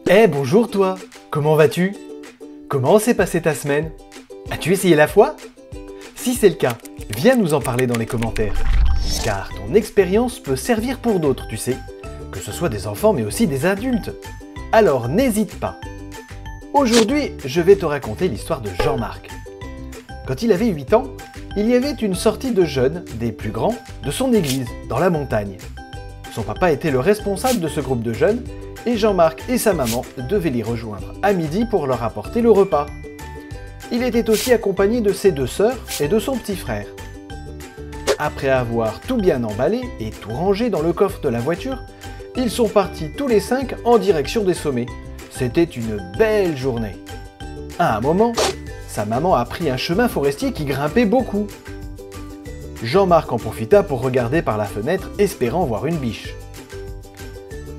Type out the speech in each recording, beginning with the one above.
Eh bonjour toi, comment vas-tu? Comment s'est passée ta semaine? As-tu essayé la foi? Si c'est le cas, viens nous en parler dans les commentaires. Car ton expérience peut servir pour d'autres, tu sais, que ce soit des enfants mais aussi des adultes. Alors n'hésite pas. Aujourd'hui, je vais te raconter l'histoire de Jean-Marc. Quand il avait 8 ans, il y avait une sortie de jeunes, des plus grands, de son église, dans la montagne. Son papa était le responsable de ce groupe de jeunes, et Jean-Marc et sa maman devaient l'y rejoindre à midi pour leur apporter le repas. Il était aussi accompagné de ses 2 sœurs et de son petit frère. Après avoir tout bien emballé et tout rangé dans le coffre de la voiture, ils sont partis tous les 5 en direction des sommets. C'était une belle journée. À un moment, sa maman a pris un chemin forestier qui grimpait beaucoup. Jean-Marc en profita pour regarder par la fenêtre, espérant voir une biche.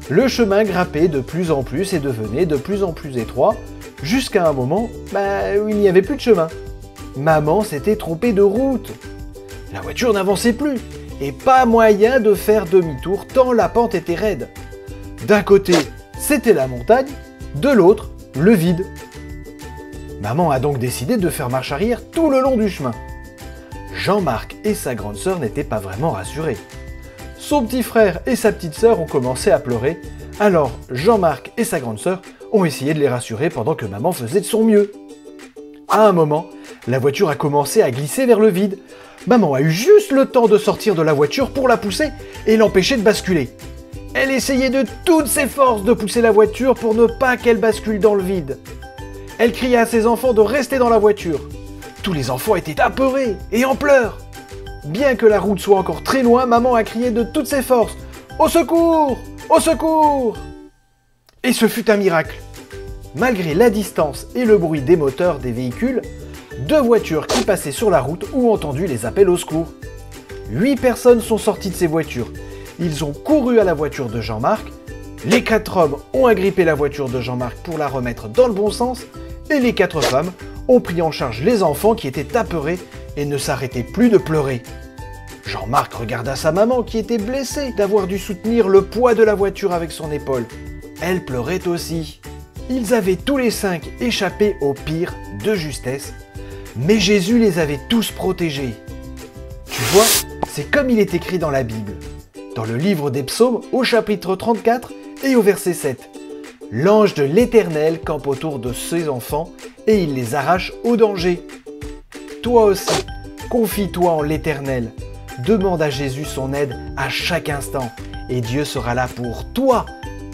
Le chemin grimpait de plus en plus et devenait de plus en plus étroit, jusqu'à un moment où il n'y avait plus de chemin. Maman s'était trompée de route. La voiture n'avançait plus, et pas moyen de faire demi-tour tant la pente était raide. D'un côté, c'était la montagne, de l'autre, le vide. Maman a donc décidé de faire marche arrière tout le long du chemin. Jean-Marc et sa grande sœur n'étaient pas vraiment rassurés. Son petit frère et sa petite sœur ont commencé à pleurer, alors Jean-Marc et sa grande sœur ont essayé de les rassurer pendant que maman faisait de son mieux. À un moment, la voiture a commencé à glisser vers le vide. Maman a eu juste le temps de sortir de la voiture pour la pousser et l'empêcher de basculer. Elle essayait de toutes ses forces de pousser la voiture pour ne pas qu'elle bascule dans le vide. Elle criait à ses enfants de rester dans la voiture. Tous les enfants étaient apeurés et en pleurs. Bien que la route soit encore très loin, maman a crié de toutes ses forces « Au secours! Au secours !» Et ce fut un miracle. Malgré la distance et le bruit des moteurs des véhicules, 2 voitures qui passaient sur la route ont entendu les appels au secours. 8 personnes sont sorties de ces voitures. Ils ont couru à la voiture de Jean-Marc. Les 4 hommes ont agrippé la voiture de Jean-Marc pour la remettre dans le bon sens. Et les 4 femmes ont pris en charge les enfants qui étaient apeurés et ne s'arrêtaient plus de pleurer. Jean-Marc regarda sa maman qui était blessée d'avoir dû soutenir le poids de la voiture avec son épaule. Elle pleurait aussi. Ils avaient tous les 5 échappé au pire de justesse, mais Jésus les avait tous protégés. Tu vois, c'est comme il est écrit dans la Bible, dans le livre des Psaumes au chapitre 34 et au verset 7. L'ange de l'Éternel campe autour de ses enfants et il les arrache au danger. Toi aussi, confie-toi en l'Éternel. Demande à Jésus son aide à chaque instant et Dieu sera là pour toi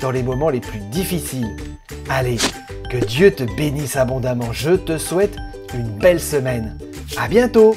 dans les moments les plus difficiles. Allez, que Dieu te bénisse abondamment. Je te souhaite une belle semaine. À bientôt!